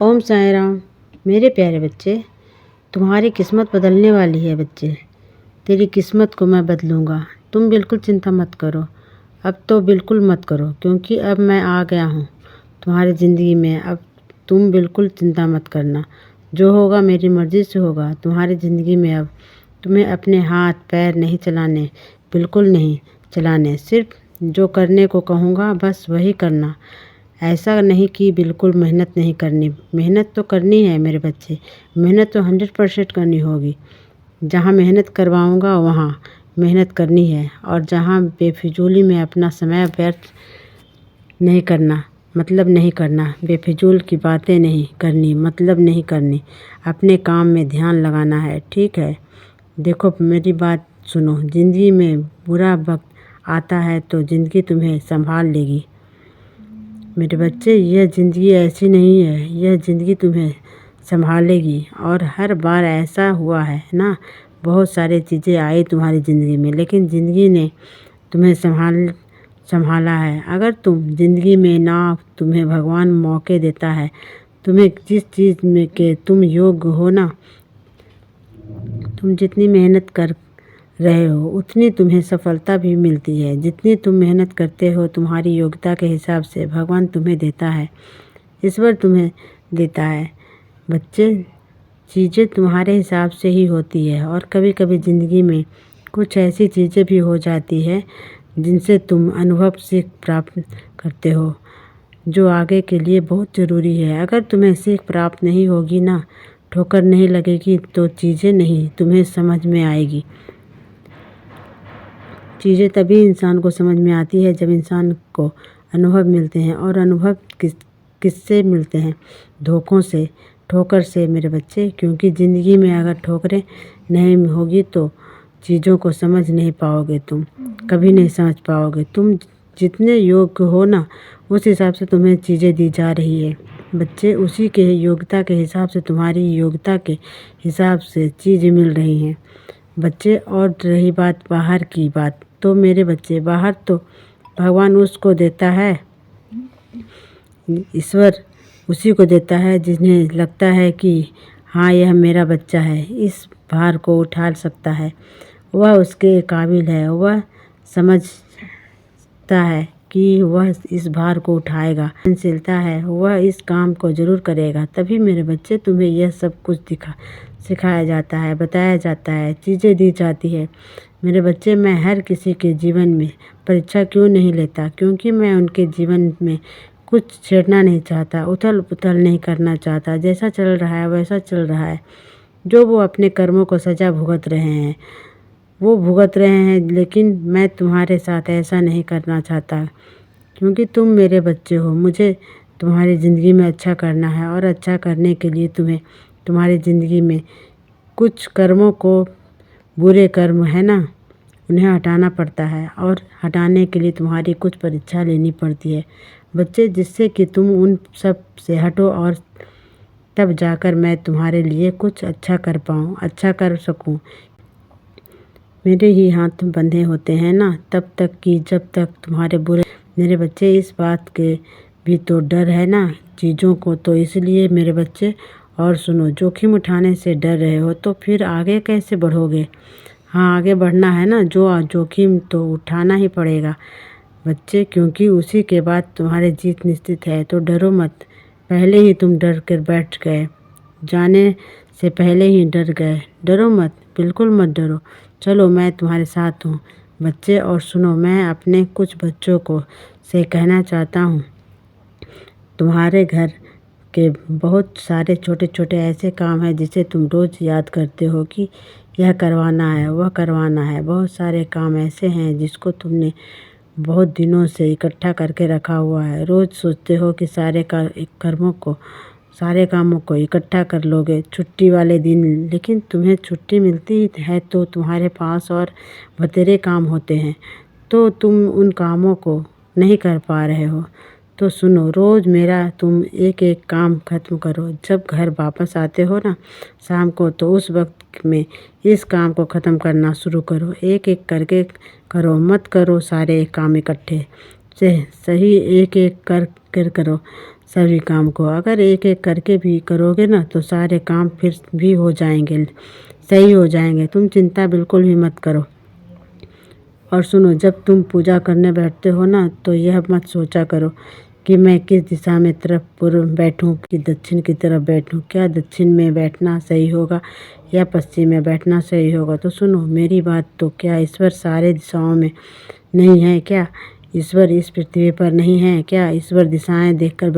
ओम साई राम। मेरे प्यारे बच्चे, तुम्हारी किस्मत बदलने वाली है बच्चे। तेरी किस्मत को मैं बदलूँगा। तुम बिल्कुल चिंता मत करो। अब तो बिल्कुल मत करो, क्योंकि अब मैं आ गया हूँ तुम्हारी ज़िंदगी में। अब तुम बिल्कुल चिंता मत करना। जो होगा मेरी मर्ज़ी से होगा तुम्हारी ज़िंदगी में। अब तुम्हें अपने हाथ पैर नहीं चलाने, बिल्कुल नहीं चलाने। सिर्फ जो करने को कहूँगा बस वही करना। ऐसा नहीं कि बिल्कुल मेहनत नहीं करनी। मेहनत तो करनी है मेरे बच्चे। मेहनत तो 100% करनी होगी। जहाँ मेहनत करवाऊँगा वहाँ मेहनत करनी है, और जहाँ बेफिजूली में अपना समय व्यर्थ नहीं करना, मतलब नहीं करना। बेफिजूल की बातें नहीं करनी, मतलब नहीं करनी। अपने काम में ध्यान लगाना है, ठीक है। देखो मेरी बात सुनो। ज़िंदगी में बुरा वक्त आता है तो ज़िंदगी तुम्हें संभाल लेगी मेरे बच्चे। यह ज़िंदगी ऐसी नहीं है, यह ज़िंदगी तुम्हें संभालेगी। और हर बार ऐसा हुआ है ना। बहुत सारी चीज़ें आई तुम्हारी ज़िंदगी में, लेकिन ज़िंदगी ने तुम्हें संभाला है। अगर तुम ज़िंदगी में ना, तुम्हें भगवान मौके देता है। तुम्हें जिस चीज़ में के तुम योग्य हो ना, तुम जितनी मेहनत कर रहे हो उतनी तुम्हें सफलता भी मिलती है। जितनी तुम मेहनत करते हो तुम्हारी योग्यता के हिसाब से भगवान तुम्हें देता है, ईश्वर तुम्हें देता है बच्चे। चीज़ें तुम्हारे हिसाब से ही होती है, और कभी कभी ज़िंदगी में कुछ ऐसी चीज़ें भी हो जाती है जिनसे तुम अनुभव सीख प्राप्त करते हो, जो आगे के लिए बहुत ज़रूरी है। अगर तुम्हें सीख प्राप्त नहीं होगी ना, ठोकर नहीं लगेगी, तो चीज़ें नहीं तुम्हें समझ में आएगी। चीज़ें तभी इंसान को समझ में आती है जब इंसान को अनुभव मिलते हैं। और अनुभव किससे मिलते हैं? धोखों से, ठोकर से मेरे बच्चे। क्योंकि ज़िंदगी में अगर ठोकरें नहीं होगी तो चीज़ों को समझ नहीं पाओगे। तुम कभी नहीं समझ पाओगे। तुम जितने योग्य हो ना, उस हिसाब से तुम्हें चीज़ें दी जा रही है बच्चे। उसी के योग्यता के हिसाब से, तुम्हारी योग्यता के हिसाब से चीज़ें मिल रही हैं बच्चे। और रही बात बाहर की बात, तो मेरे बच्चे बाहर तो भगवान उसको देता है, ईश्वर उसी को देता है जिन्हें लगता है कि हाँ यह मेरा बच्चा है, इस भार को उठा सकता है, वह उसके काबिल है। वह समझता है कि वह इस भार को उठाएगा, सहनशीलता है, वह इस काम को ज़रूर करेगा। तभी मेरे बच्चे तुम्हें यह सब कुछ सिखाया जाता है, बताया जाता है, चीज़ें दी जाती है मेरे बच्चे। मैं हर किसी के जीवन में परीक्षा क्यों नहीं लेता? क्योंकि मैं उनके जीवन में कुछ छेड़ना नहीं चाहता, उथल पुथल नहीं करना चाहता। जैसा चल रहा है वैसा चल रहा है। जो वो अपने कर्मों को सज़ा भुगत रहे हैं वो भुगत रहे हैं, लेकिन मैं तुम्हारे साथ ऐसा नहीं करना चाहता। क्योंकि तुम मेरे बच्चे हो, मुझे तुम्हारी ज़िंदगी में अच्छा करना है। और अच्छा करने के लिए तुम्हें तुम्हारी ज़िंदगी में कुछ कर्मों को, बुरे कर्म है ना, उन्हें हटाना पड़ता है। और हटाने के लिए तुम्हारी कुछ परीक्षा लेनी पड़ती है बच्चे, जिससे कि तुम उन सब से हटो, और तब जाकर मैं तुम्हारे लिए कुछ अच्छा कर पाऊँ, अच्छा कर सकूँ। मेरे ही हाथ बंधे होते हैं ना तब तक कि जब तक तुम्हारे बुरे। मेरे बच्चे इस बात के भी तो डर है ना चीज़ों को, तो इसलिए मेरे बच्चे। और सुनो, जोखिम उठाने से डर रहे हो तो फिर आगे कैसे बढ़ोगे? हाँ, आगे बढ़ना है ना, जो जोखिम तो उठाना ही पड़ेगा बच्चे, क्योंकि उसी के बाद तुम्हारी जीत निश्चित है। तो डरो मत। पहले ही तुम डर कर बैठ गए, जाने से पहले ही डर गए। डरो मत, बिल्कुल मत डरो। चलो मैं तुम्हारे साथ हूँ बच्चे। और सुनो, मैं अपने कुछ बच्चों को से कहना चाहता हूँ, तुम्हारे घर के बहुत सारे छोटे छोटे ऐसे काम हैं जिसे तुम रोज़ याद करते हो कि यह करवाना है, वह करवाना है। बहुत सारे काम ऐसे हैं जिसको तुमने बहुत दिनों से इकट्ठा करके रखा हुआ है। रोज़ सोचते हो कि सारे कामों को इकट्ठा कर लोगे छुट्टी वाले दिन, लेकिन तुम्हें छुट्टी मिलती है तो तुम्हारे पास और बतेरे काम होते हैं, तो तुम उन कामों को नहीं कर पा रहे हो। तो सुनो, रोज़ मेरा तुम एक एक काम ख़त्म करो। जब घर वापस आते हो ना शाम को, तो उस वक्त में इस काम को ख़त्म करना शुरू करो। एक एक करके करो, मत करो सारे काम इकट्ठे से। सही एक एक कर करो। सभी काम को। अगर एक एक करके भी करोगे ना तो सारे काम फिर भी हो जाएंगे, सही हो जाएंगे। तुम चिंता बिल्कुल भी मत करो। और सुनो, जब तुम पूजा करने बैठते हो ना तो यह मत सोचा करो कि मैं किस दिशा में तरफ पूर्व बैठूं कि दक्षिण की तरफ बैठूं। क्या दक्षिण में बैठना सही होगा या पश्चिम में बैठना सही होगा? तो सुनो मेरी बात, तो क्या ईश्वर सारे दिशाओं में नहीं है क्या? ईश्वर इस पृथ्वी पर नहीं है क्या? ईश्वर दिशाएं देखकर